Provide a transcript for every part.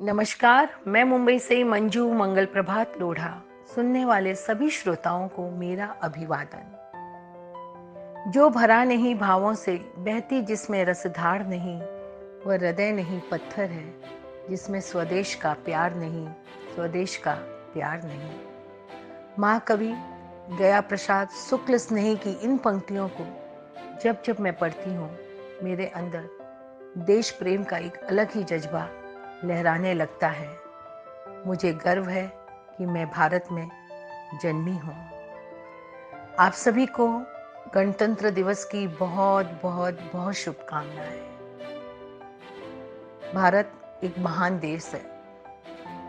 नमस्कार। मैं मुंबई से मंजू मंगल प्रभात लोढ़ा। सुनने वाले सभी श्रोताओं को मेरा अभिवादन। जो भरा नहीं भावों से, बहती जिसमें रसधार नहीं, वह हृदय नहीं पत्थर है, जिसमें स्वदेश का प्यार नहीं, स्वदेश का प्यार नहीं। महाकवि गया प्रसाद शुक्ल स्नेही की इन पंक्तियों को जब जब मैं पढ़ती हूँ, मेरे अंदर देश प्रेम का एक अलग ही जज्बा लहराने लगता है। मुझे गर्व है कि मैं भारत में जन्मी हूँ। आप सभी को गणतंत्र दिवस की बहुत बहुत बहुत शुभकामनाएं। भारत एक महान देश है,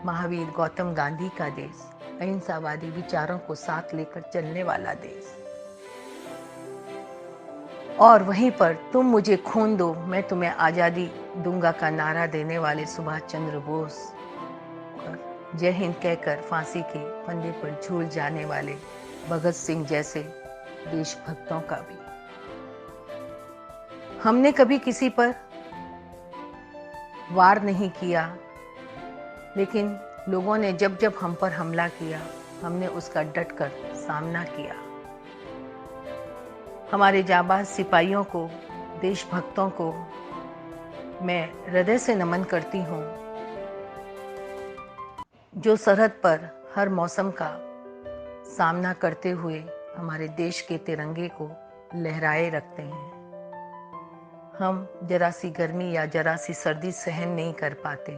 महावीर गौतम गांधी का देश, अहिंसावादी विचारों को साथ लेकर चलने वाला देश। और वहीं पर तुम मुझे खून दो, मैं तुम्हें आज़ादी दूंगा का नारा देने वाले सुभाष चंद्र बोस और जय हिंद कहकर फांसी के फंदे पर झूल जाने वाले भगत सिंह जैसे देशभक्तों का भी। हमने कभी किसी पर वार नहीं किया, लेकिन लोगों ने जब जब हम पर हमला किया, हमने उसका डटकर सामना किया। हमारे जाबाज सिपाहियों को, देशभक्तों को मैं हृदय से नमन करती हूँ, जो सरहद पर हर मौसम का सामना करते हुए हमारे देश के तिरंगे को लहराए रखते हैं। हम जरा सी गर्मी या जरा सी सर्दी सहन नहीं कर पाते,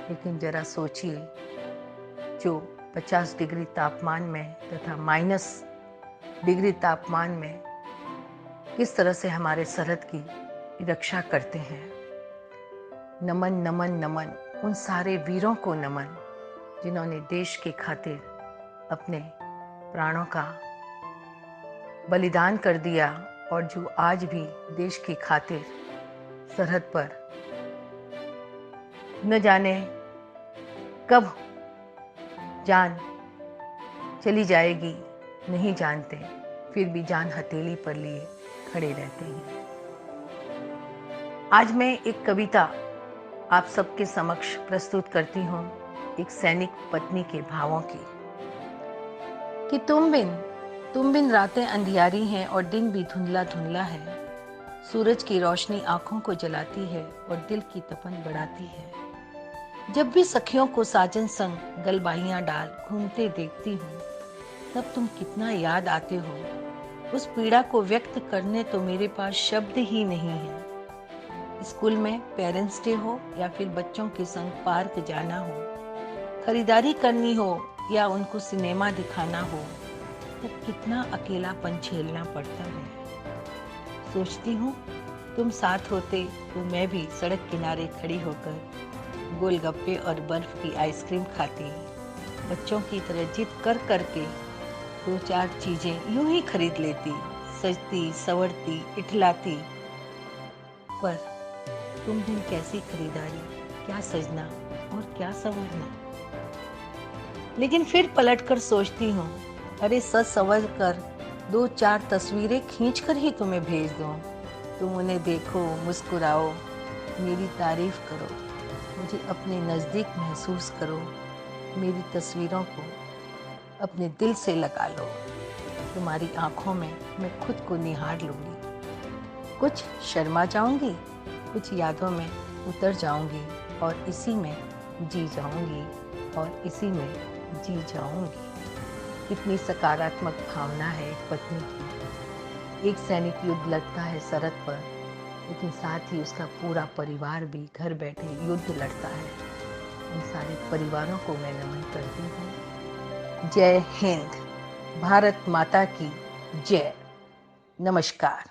लेकिन जरा सोचिए, जो 50 डिग्री तापमान में तथा माइनस डिग्री तापमान में किस तरह से हमारे सरहद की रक्षा करते हैं। नमन नमन नमन उन सारे वीरों को नमन, जिन्होंने देश के खातिर अपने प्राणों का बलिदान कर दिया और जो आज भी देश की खातिर सरहद पर न जाने कब जान चली जाएगी नहीं जानते, फिर भी जान हथेली पर लिए खड़े रहते हैं। आज मैं एक कविता आप सबके समक्ष प्रस्तुत करती हूँ, एक सैनिक पत्नी के भावों की। कि तुम बिन रातें अंधियारी हैं और दिन भी धुंधला धुंधला है। सूरज की रोशनी आंखों को जलाती है और दिल की तपन बढ़ाती है। जब भी सखियों को साजन संग गलबाहियां डाल घूमते देखती हूँ, तब तुम कितना याद आते हो। उस पीड़ा को व्यक्त करने तो मेरे पास शब्द ही नहीं है। स्कूल में पेरेंट्स डे हो या फिर बच्चों के संग पार्क जाना हो, खरीदारी करनी हो या उनको सिनेमा दिखाना हो, तब कितना अकेलापन झेलना पड़ता है। सोचती हूँ तुम साथ होते तो मैं भी सड़क किनारे खड़ी होकर गोलगप्पे और बर्फ की आइसक्रीम खाती, बच्चों की तरह जिद कर करके 2-4 चीजें यूं ही खरीद लेती, सजती संवरती इठलाती। पर तुम दिन कैसी खरीदारी, क्या सजना और क्या संवरना। लेकिन फिर पलटकर सोचती हूँ, अरे सज संवर कर 2-4 तस्वीरें खींच कर ही तुम्हें भेज दूँ। तुम उन्हें देखो, मुस्कुराओ, मेरी तारीफ करो, मुझे अपने नज़दीक महसूस करो, मेरी तस्वीरों को अपने दिल से लगा लो। तुम्हारी आंखों में मैं खुद को निहार लूँगी, कुछ शर्मा जाऊँगी, कुछ यादों में उतर जाऊँगी और इसी में जी जाऊँगी और इसी में जी जाऊँगी। कितनी सकारात्मक भावना है एक पत्नी की। एक सैनिक युद्ध लड़ता है सरहद पर, लेकिन साथ ही उसका पूरा परिवार भी घर बैठे युद्ध लड़ता है। उन सारे परिवारों को मैं नमन करती हूँ। जय हिंद, भारत माता की जय। नमस्कार।